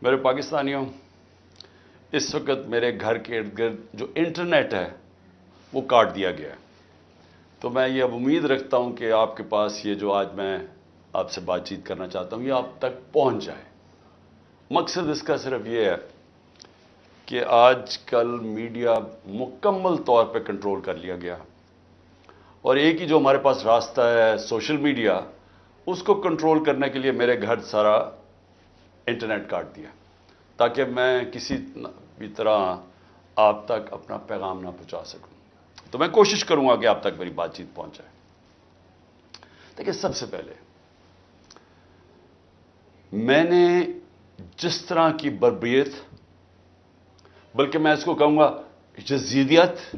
میرے پاکستانیوں، اس وقت میرے گھر کے ارد گرد جو انٹرنیٹ ہے وہ کاٹ دیا گیا ہے، تو میں یہ اب امید رکھتا ہوں کہ آپ کے پاس یہ جو آج میں آپ سے بات چیت کرنا چاہتا ہوں یہ آپ تک پہنچ جائے۔ مقصد اس کا صرف یہ ہے کہ آج کل میڈیا مکمل طور پہ کنٹرول کر لیا گیا، اور ایک ہی جو ہمارے پاس راستہ ہے سوشل میڈیا، اس کو کنٹرول کرنے کے لیے میرے گھر سارا انٹرنیٹ کاٹ دیا تاکہ میں کسی بھی طرح آپ تک اپنا پیغام نہ پہنچا سکوں۔ تو میں کوشش کروں گا کہ آپ تک میری بات چیت پہنچ جائے۔ دیکھیں، سب سے پہلے میں نے جس طرح کی بربریت، بلکہ میں اس کو کہوں گا یزیدیت،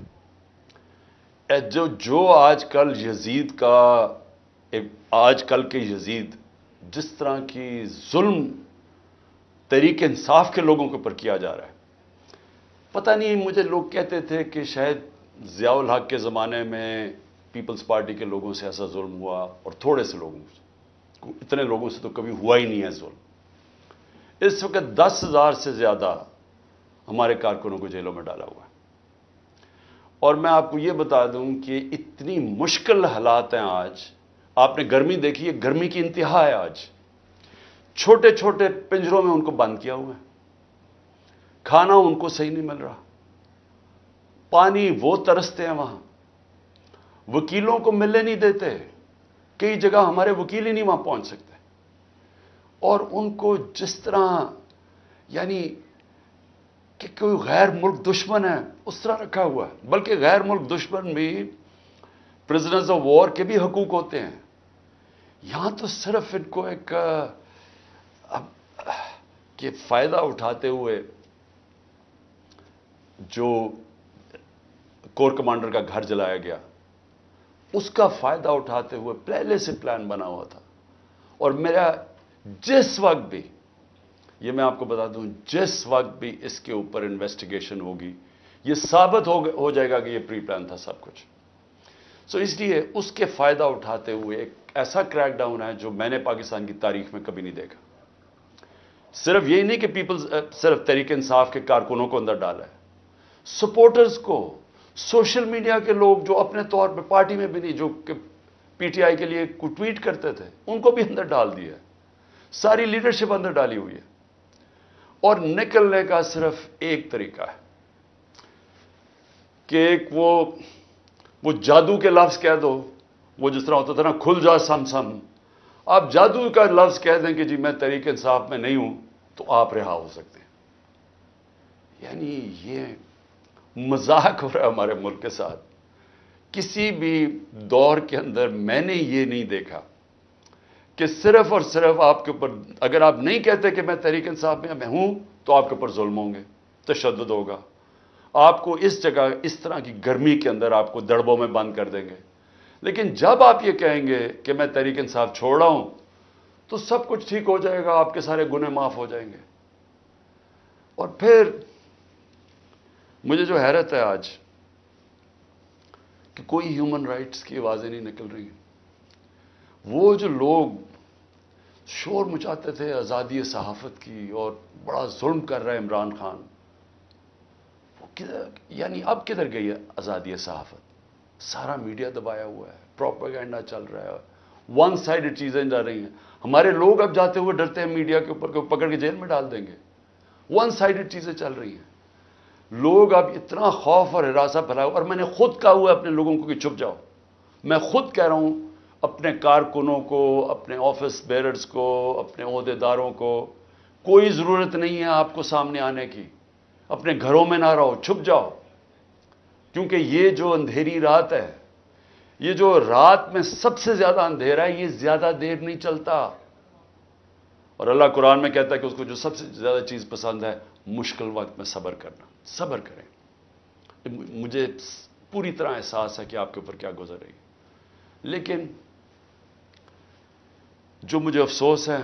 جو آج کل یزید کا، آج کل کے یزید جس طرح کی ظلم تحریک انصاف کے لوگوں کے اوپر کیا جا رہا ہے، پتہ نہیں، مجھے لوگ کہتے تھے کہ شاید ضیاء الحق کے زمانے میں پیپلز پارٹی کے لوگوں سے ایسا ظلم ہوا، اور تھوڑے سے لوگوں سے، اتنے لوگوں سے تو کبھی ہوا ہی نہیں ہے ظلم۔ اس وقت 10,000 سے زیادہ ہمارے کارکنوں کو جیلوں میں ڈالا ہوا ہے، اور میں آپ کو یہ بتا دوں کہ اتنی مشکل حالات ہیں آج۔ آپ نے گرمی دیکھی ہے، گرمی کی انتہا ہے آج۔ چھوٹے چھوٹے پنجروں میں ان کو بند کیا ہوا ہے، کھانا ان کو صحیح نہیں مل رہا، پانی وہ ترستے ہیں وہاں، وکیلوں کو ملنے نہیں دیتے، کئی جگہ ہمارے وکیل ہی نہیں وہاں پہنچ سکتے، اور ان کو جس طرح یعنی کہ کوئی غیر ملک دشمن ہے اس طرح رکھا ہوا ہے۔ بلکہ غیر ملک دشمن بھی پرزنرز آف وار کے بھی حقوق ہوتے ہیں، یہاں تو صرف ان کو ایک کہ فائدہ اٹھاتے ہوئے جو کور کمانڈر کا گھر جلایا گیا، اس کا فائدہ اٹھاتے ہوئے پہلے سے پلان بنا ہوا تھا۔ اور میرا جس وقت بھی، یہ میں آپ کو بتا دوں، جس وقت بھی اس کے اوپر انویسٹیگیشن ہوگی، یہ ثابت ہو جائے گا کہ یہ پری پلان تھا سب کچھ۔ سو اس لیے اس کے فائدہ اٹھاتے ہوئے ایک ایسا کریک ڈاؤن ہے جو میں نے پاکستان کی تاریخ میں کبھی نہیں دیکھا۔ صرف یہی نہیں کہ صرف تحریک انصاف کے کارکنوں کو اندر ڈالا ہے، سپورٹرز کو، سوشل میڈیا کے لوگ جو اپنے طور پہ پارٹی میں بھی نہیں، جو کہ پی ٹی آئی کے لیے کوئی ٹویٹ کرتے تھے، ان کو بھی اندر ڈال دیا ہے، ساری لیڈرشپ اندر ڈالی ہوئی ہے۔ اور نکلنے کا صرف ایک طریقہ ہے کہ ایک وہ جادو کے لفظ کہہ دو، وہ جس طرح ہوتا تھا نا، کھل جا سم سم، آپ جادو کا لفظ کہہ دیں کہ جی میں تحریک انصاف میں نہیں ہوں، تو آپ رہا ہو سکتے ہیں۔ یعنی یہ مذاق ہو رہا ہے ہمارے ملک کے ساتھ۔ کسی بھی دور کے اندر میں نے یہ نہیں دیکھا کہ صرف اور صرف آپ کے اوپر، اگر آپ نہیں کہتے کہ میں تحریک انصاف میں ہوں، تو آپ کے اوپر ظلم ہوں گے، تشدد ہوگا، آپ کو اس جگہ اس طرح کی گرمی کے اندر آپ کو دڑبوں میں بند کر دیں گے۔ لیکن جب آپ یہ کہیں گے کہ میں تحریک انصاف چھوڑ رہا ہوں، تو سب کچھ ٹھیک ہو جائے گا، آپ کے سارے گناہ معاف ہو جائیں گے۔ اور پھر مجھے جو حیرت ہے آج کہ کوئی ہیومن رائٹس کی آوازیں نہیں نکل رہی ہیں۔ وہ جو لوگ شور مچاتے تھے آزادی صحافت کی اور بڑا ظلم کر رہا ہے عمران خان، وہ یعنی اب کدھر گئی ہے آزادی صحافت؟ سارا میڈیا دبایا ہوا ہے، پروپیگنڈا چل رہا ہے، ون سائیڈڈ چیزیں جا رہی ہیں۔ ہمارے لوگ اب جاتے ہوئے ڈرتے ہیں میڈیا کے اوپر کہ پکڑ کے جیل میں ڈال دیں گے، ون سائیڈڈ چیزیں چل رہی ہیں۔ لوگ اب اتنا خوف اور ہراسہ پھیلایا، اور میں نے خود کہا ہوا ہے اپنے لوگوں کو کہ چھپ جاؤ۔ میں خود کہہ رہا ہوں اپنے کارکنوں کو، اپنے آفس بیررز کو، اپنے عہدیداروں کو، کوئی ضرورت نہیں ہے آپ کو سامنے آنے کی، اپنے گھروں میں نہ رہو، چھپ جاؤ، کیونکہ یہ جو اندھیری رات ہے، یہ جو رات میں سب سے زیادہ اندھیرا ہے، یہ زیادہ دیر نہیں چلتا۔ اور اللہ قرآن میں کہتا ہے کہ اس کو جو سب سے زیادہ چیز پسند ہے، مشکل وقت میں صبر کرنا۔ صبر کریں۔ مجھے پوری طرح احساس ہے کہ آپ کے اوپر کیا گزر رہی ہے، لیکن جو مجھے افسوس ہے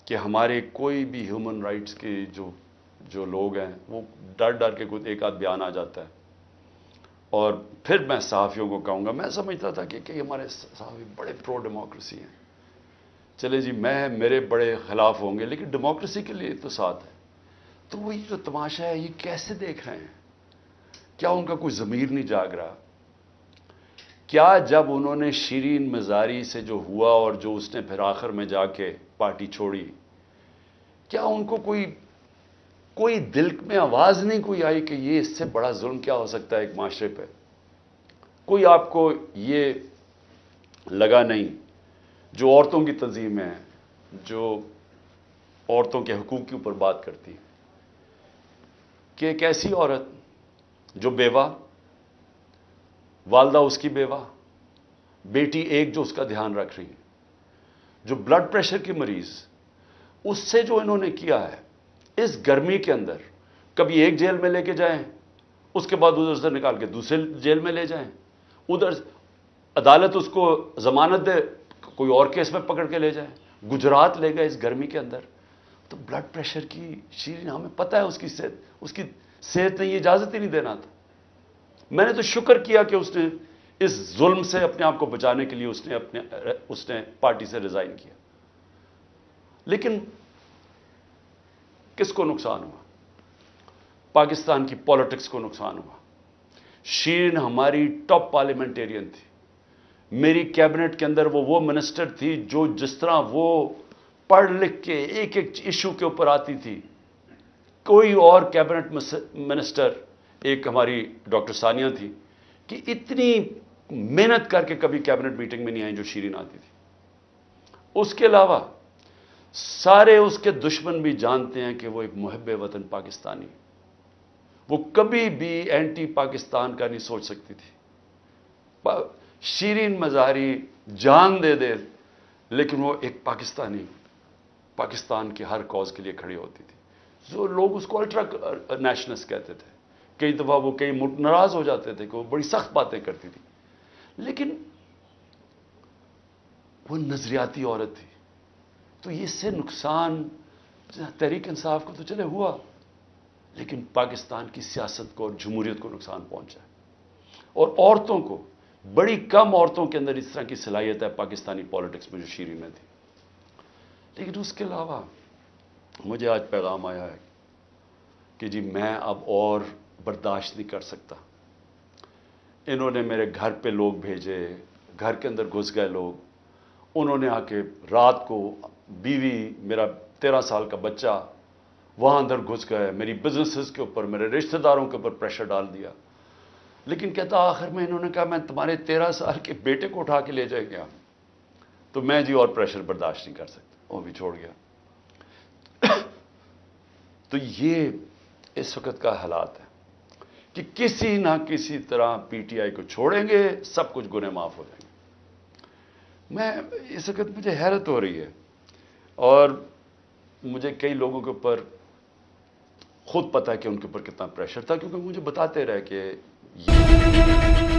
کہ ہمارے کوئی بھی ہیومن رائٹس کے جو لوگ ہیں، وہ ڈر ڈر کے ایک آدھ بیان آ جاتا ہے، اور پھر میں صحافیوں کو کہوں گا، میں سمجھتا تھا کہ ہمارے صحافی بڑے پرو ڈیموکریسی ہیں، چلے جی میرے بڑے خلاف ہوں گے لیکن ڈیموکریسی کے لیے تو ساتھ ہے. تو وہی جو تماشا ہے یہ کیسے دیکھ رہے ہیں؟ کیا ان کا کوئی ضمیر نہیں جاگ رہا؟ کیا جب انہوں نے شیرین مزاری سے جو ہوا اور جو اس نے پھر آخر میں جا کے پارٹی چھوڑی، کیا ان کو کوئی دل میں آواز نہیں کوئی آئی کہ یہ اس سے بڑا ظلم کیا ہو سکتا ہے ایک معاشرے پہ؟ کوئی آپ کو یہ لگا نہیں جو عورتوں کی تنظیم ہے، جو عورتوں کے حقوق کے اوپر بات کرتی ہے، کہ ایک ایسی عورت جو بیوہ، والدہ اس کی بیوہ، بیٹی ایک جو اس کا دھیان رکھ رہی ہے، جو بلڈ پریشر کی مریض، اس سے جو انہوں نے کیا ہے اس گرمی کے اندر، کبھی ایک جیل میں لے کے جائیں، اس کے بعد ادھر سے نکال کے دوسرے جیل میں لے جائیں، ادھر عدالت اس کو ضمانت دے، کوئی اور کیس میں پکڑ کے لے جائیں، گجرات لے گئے اس گرمی کے اندر. تو بلڈ پریشر کی شیرین، ہمیں پتہ ہے اس کی صحت نے یہ اجازت ہی نہیں دینا تھا. میں نے تو شکر کیا کہ اس نے اس ظلم سے اپنے آپ کو بچانے کے لیے اس نے پارٹی سے ریزائن کیا. لیکن کس کو نقصان ہوا؟ پاکستان کی پالیٹکس کو نقصان ہوا. شیرین ہماری ٹاپ پارلیمنٹیرین تھی. میری کیبنٹ کے اندر وہ منسٹر تھی جو جس طرح وہ پڑھ لکھ کے ایک ایک ایشو کے اوپر آتی تھی، کوئی اور کیبنٹ منسٹر، ایک ہماری ڈاکٹر ثانیہ تھی، کہ اتنی محنت کر کے کبھی کیبنٹ میٹنگ میں نہیں آئی جو شیرین آتی تھی. اس کے علاوہ سارے اس کے دشمن بھی جانتے ہیں کہ وہ ایک محب وطن پاکستانی، وہ کبھی بھی اینٹی پاکستان کا نہیں سوچ سکتی تھی. شیرین مظہری جان دے دے لیکن وہ ایک پاکستان کے ہر کاز کے لیے کھڑی ہوتی تھی. جو لوگ اس کو الٹرا نیشنلسٹ کہتے تھے، کئی دفعہ وہ کئی ناراض ہو جاتے تھے کہ وہ بڑی سخت باتیں کرتی تھی، لیکن وہ نظریاتی عورت تھی. تو اس سے نقصان تحریک انصاف کو تو چلے ہوا، لیکن پاکستان کی سیاست کو اور جمہوریت کو نقصان پہنچا. اور عورتوں کو، بڑی کم عورتوں کے اندر اس طرح کی صلاحیت ہے پاکستانی پالیٹکس میں جو شیرین میں تھی. لیکن اس کے علاوہ مجھے آج پیغام آیا ہے کہ جی میں اب اور برداشت نہیں کر سکتا. انہوں نے میرے گھر پہ لوگ بھیجے، گھر کے اندر گھس گئے لوگ، انہوں نے آ کے رات کو بیوی، میرا 13 سال کا بچہ وہاں اندر گھس گئے، میری بزنسز کے اوپر، میرے رشتہ داروں کے اوپر پریشر ڈال دیا. لیکن کہتا آخر میں انہوں نے کہا میں تمہارے 13 سال کے بیٹے کو اٹھا کے لے جائے گیا. تو میں جی اور پریشر برداشت نہیں کر سکتا، وہ بھی چھوڑ گیا. تو یہ اس وقت کا حالات ہے کہ کسی نہ کسی طرح پی ٹی آئی کو چھوڑیں گے، سب کچھ گناہ معاف ہو جائیں گے. میں اس وقت مجھے حیرت ہو رہی ہے، اور مجھے کئی لوگوں کے اوپر خود پتہ ہے کہ ان کے اوپر کتنا پریشر تھا، کیونکہ مجھے بتاتے رہے کہ